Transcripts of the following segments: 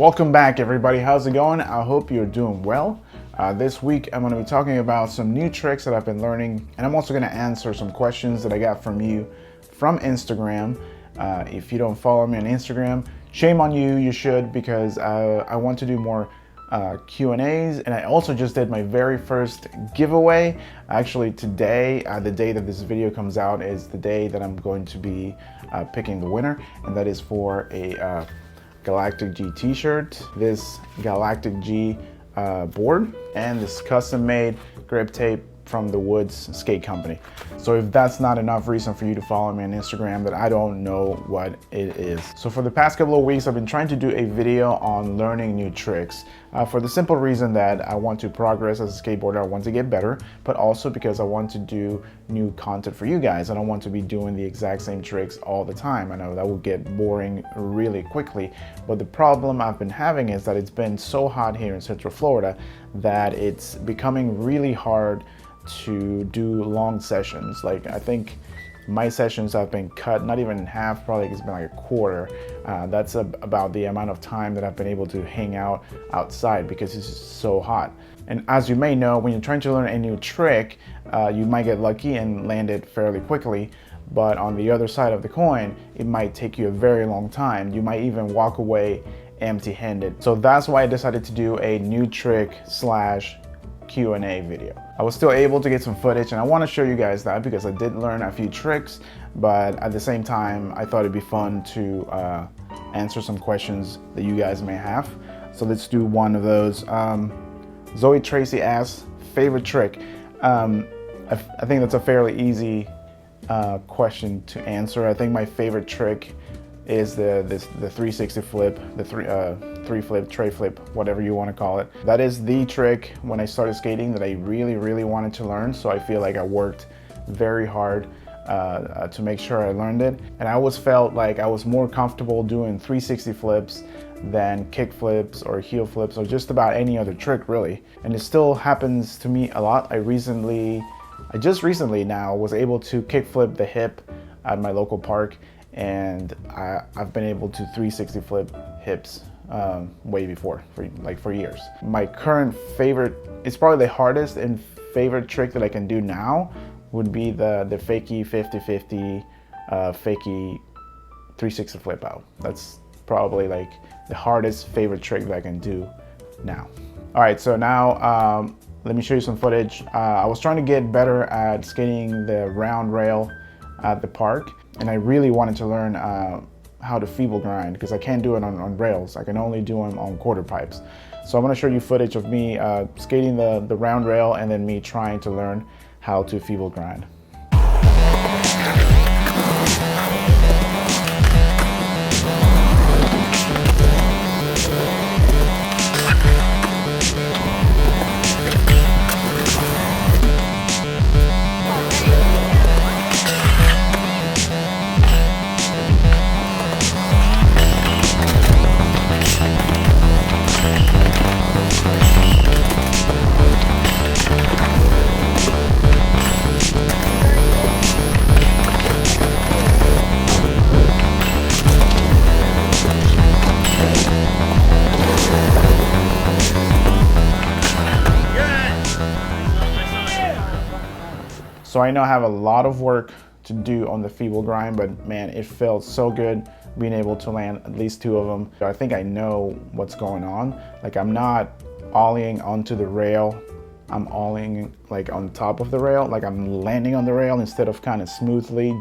Welcome back, everybody. How's it going? I hope you're doing well. This week I'm going to be talking about some new tricks that I've been learning, and I'm also going to answer some questions that I got from you from Instagram. If you don't follow me on Instagram, shame on you. You should, because I want to do more Q&As, and I also just did my very first giveaway. Actually, today, the day that this video comes out, is the day that I'm going to be picking the winner, and that is for a Galactic G t-shirt, this Galactic G board, and this custom-made grip tape from the Woods Skate Company. So if that's not enough reason for you to follow me on Instagram, then I don't know what it is. So for the past couple of weeks, I've been trying to do a video on learning new tricks for the simple reason that I want to progress as a skateboarder. I want to get better, but also because I want to do new content for you guys. I don't want to be doing the exact same tricks all the time. I know that will get boring really quickly, but the problem I've been having is that it's been so hot here in Central Florida that it's becoming really hard to do long sessions. Like, I think my sessions have been cut not even in half, probably it's been like a quarter. That's about the amount of time that I've been able to hang out outside because it's just so hot. And as you may know, when you're trying to learn a new trick, you might get lucky and land it fairly quickly, but on the other side of the coin, it might take you a very long time. You might even walk away empty-handed. So that's why I decided to do a new trick slash Q&A video. I was still able to get some footage, and I want to show you guys that because I did learn a few tricks, but at the same time I thought it'd be fun to answer some questions that you guys may have. So let's do one of those. Zoe Tracy asks, favorite trick. I think that's a fairly easy question to answer. I think my favorite trick is the 360 flip, the three flip, tray flip, whatever you want to call it. That is the trick when I started skating that I really wanted to learn. So I feel like I worked very hard to make sure I learned it. And I always felt like I was more comfortable doing 360 flips than kick flips or heel flips or just about any other trick, really. And it still happens to me a lot. I just recently now was able to kick flip the hip at my local park, and I've been able to 360 flip hips way before, for years. My current favorite, it's probably the hardest and favorite trick that I can do now would be the fakie 50-50 fakie 360 flip out. That's probably like the hardest favorite trick that I can do now. All right, so now let me show you some footage. I was trying to get better at skating the round rail at the park, and I really wanted to learn how to feeble grind because I can't do it on rails. I can only do them on quarter pipes. So I'm going to show you footage of me skating the round rail and then me trying to learn how to feeble grind. So I know I have a lot of work to do on the feeble grind, but man, it felt so good being able to land at least two of them. I think I know what's going on. Like, I'm not ollieing onto the rail. I'm ollieing like on top of the rail. Like, I'm landing on the rail instead of kind of smoothly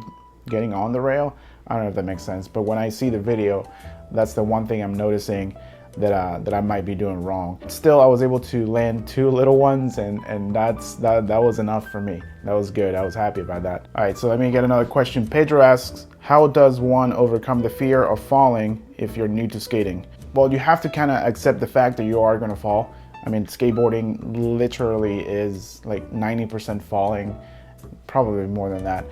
getting on the rail. I don't know if that makes sense, but when I see the video, that's the one thing I'm noticing that I might be doing wrong. Still, I was able to land two little ones, and that was enough for me. That was good. I was happy about that. All right, so let me get another question. Pedro asks, how does one overcome the fear of falling if you're new to skating? Well, you have to kind of accept the fact that you are going to fall. I mean, skateboarding literally is like 90% falling, probably more than that.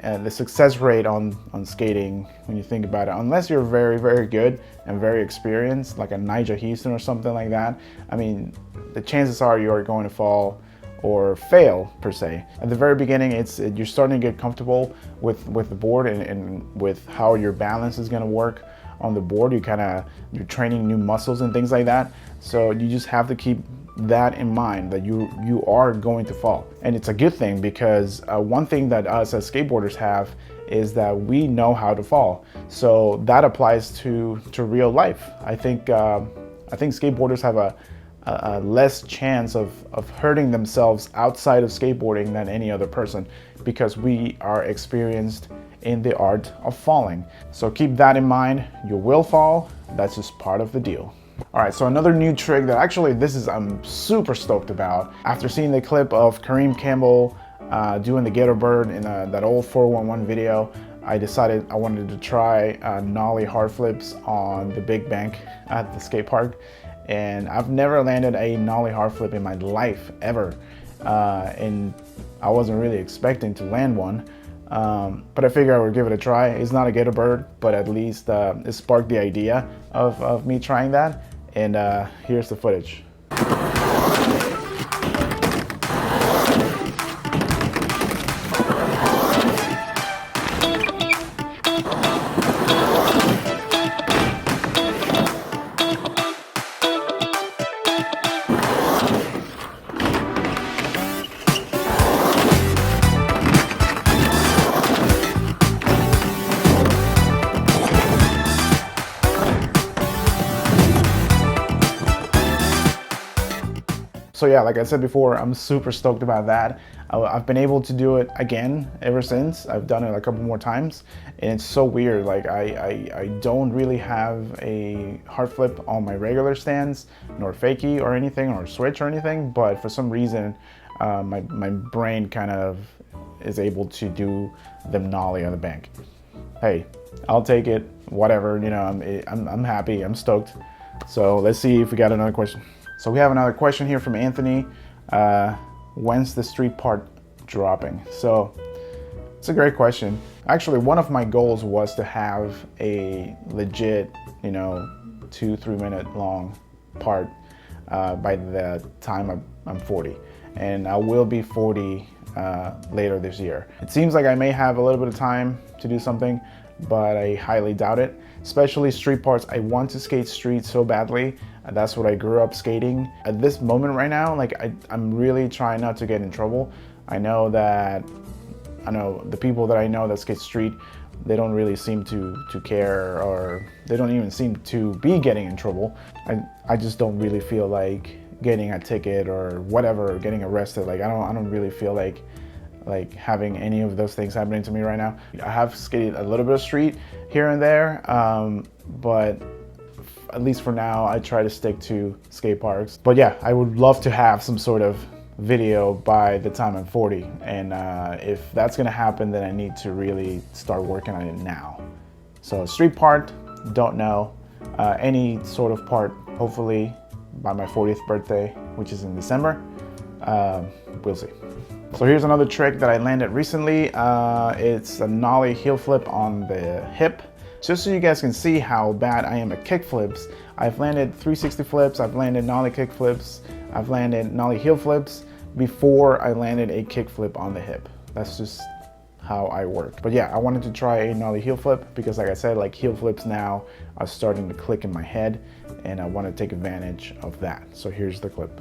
And the success rate on skating, when you think about it, unless you're very good and very experienced, like a Nigel Houston or something like that, I mean, the chances are you're going to fall or fail per se. At the very beginning, you're starting to get comfortable with the board and with how your balance is going to work on the board. You're training new muscles and things like that. So you just have to keep that in mind, that you are going to fall. And it's a good thing, because one thing that us as skateboarders have is that we know how to fall. So that applies to real life. I think skateboarders have a less chance of hurting themselves outside of skateboarding than any other person, because we are experienced in the art of falling. So keep that in mind. You will fall. That's just part of the deal. All right, so another new trick that actually I'm super stoked about. After seeing the clip of Kareem Campbell doing the Gator Bird in that old 411 video, I decided I wanted to try nollie hard flips on the big bank at the skate park. And I've never landed a nollie hard flip in my life ever. And I wasn't really expecting to land one. But I figured I would give it a try. It's not a Gator Bird, but at least it sparked the idea of me trying that. And here's the footage. So yeah, like I said before, I'm super stoked about that. I've been able to do it again ever since. I've done it a couple more times, and it's so weird. Like I don't really have a hard flip on my regular stands, nor fakie or anything, or switch or anything, but for some reason, my brain kind of is able to do them nollie on the bank. Hey, I'll take it, whatever, you know, I'm happy, I'm stoked. So let's see if we got another question. So we have another question here from Anthony. When's the street part dropping? So it's a great question. Actually, one of my goals was to have a legit, 2-3 minute long part by the time I'm 40. And I will be 40 later this year. It seems like I may have a little bit of time to do something, but I highly doubt it. Especially street parts. I want to skate street so badly. That's what I grew up skating. At this moment right now, like I'm really trying not to get in trouble. I know the people that I know that skate street, they don't really seem to care, or they don't even seem to be getting in trouble. I just don't really feel like getting a ticket or whatever, or getting arrested. Like I don't really feel like having any of those things happening to me right now. I have skated a little bit of street here and there, but at least for now, I try to stick to skate parks. But yeah, I would love to have some sort of video by the time I'm 40. And if that's gonna happen, then I need to really start working on it now. So street part, don't know. Any sort of part, hopefully by my 40th birthday, which is in December. We'll see. So here's another trick that I landed recently. It's a nollie heel flip on the hip. Just so you guys can see how bad I am at kick flips, I've landed 360 flips, I've landed nollie kick flips, I've landed nollie heel flips before I landed a kick flip on the hip. That's just how I work. But yeah, I wanted to try a nollie heel flip because, like I said, like heel flips now are starting to click in my head, and I want to take advantage of that. So here's the clip.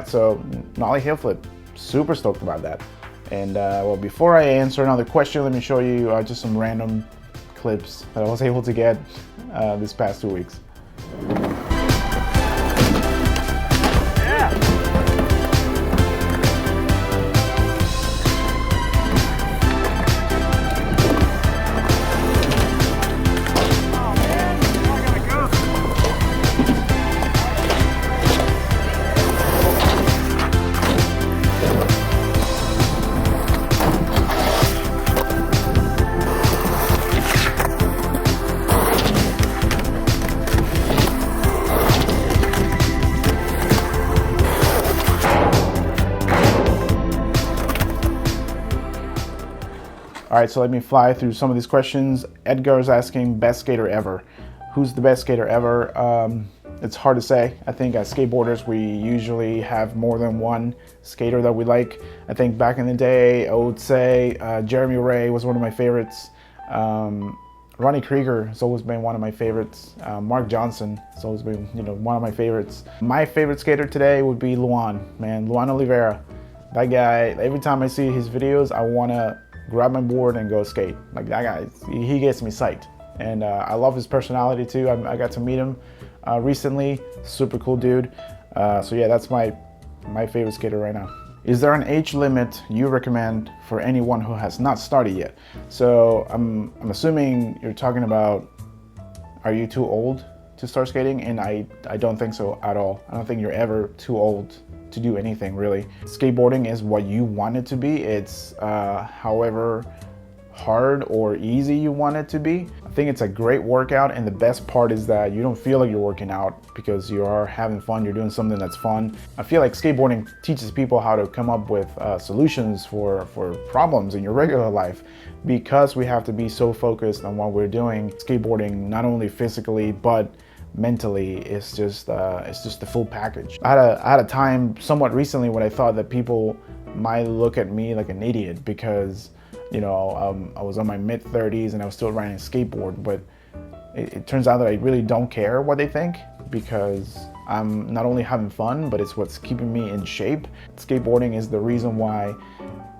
So nollie heel flip, super stoked about that. And well, before I answer another question, let me show you just some random clips that I was able to get this past 2 weeks. right, so let me fly through some of these questions. Edgar is asking, best skater ever. Who's the best skater ever? It's hard to say. I think as skateboarders, we usually have more than one skater that we like. I think back in the day, I would say Jeremy Ray was one of my favorites. Ronnie Krieger has always been one of my favorites. Mark Johnson has always been, one of my favorites. My favorite skater today would be Luan, man, Luan Oliveira. That guy, every time I see his videos, I want to grab my board and go skate. Like that guy, he gets me psyched. And I love his personality too. I got to meet him recently. Super cool dude. So yeah, that's my favorite skater right now. Is there an age limit you recommend for anyone who has not started yet? So I'm assuming you're talking about, are you too old to start skating? And I don't think so at all. I don't think you're ever too old to do anything really. Skateboarding is what you want it to be. It's however hard or easy you want it to be. I think it's a great workout, and the best part is that you don't feel like you're working out because you are having fun, you're doing something that's fun. I feel like skateboarding teaches people how to come up with solutions for problems in your regular life, because we have to be so focused on what we're doing. Skateboarding, not only physically but mentally, it's just the full package. I had a time somewhat recently when I thought that people might look at me like an idiot because I was on my mid-30s and I was still riding a skateboard, but it turns out that I really don't care what they think, because I'm not only having fun, but it's what's keeping me in shape. Skateboarding is the reason why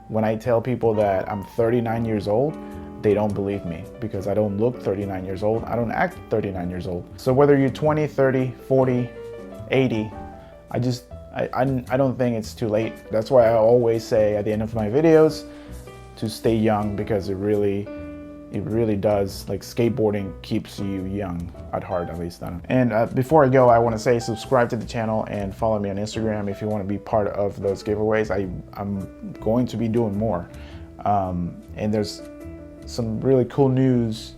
when I tell people that I'm 39 years old, they don't believe me, because I don't look 39 years old. I don't act 39 years old. So whether you're 20, 30, 40, 80, I don't think it's too late. That's why I always say at the end of my videos to stay young, because it really does. Like, skateboarding keeps you young at heart, at least. And before I go, I want to say subscribe to the channel and follow me on Instagram if you want to be part of those giveaways. I'm going to be doing more, and there's some really cool news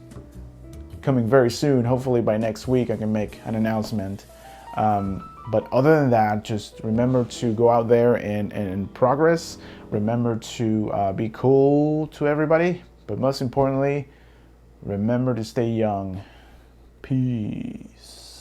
coming very soon. Hopefully by next week I can make an announcement. But other than that, just remember to go out there and progress. Remember to be cool to everybody. But most importantly, remember to stay young. Peace.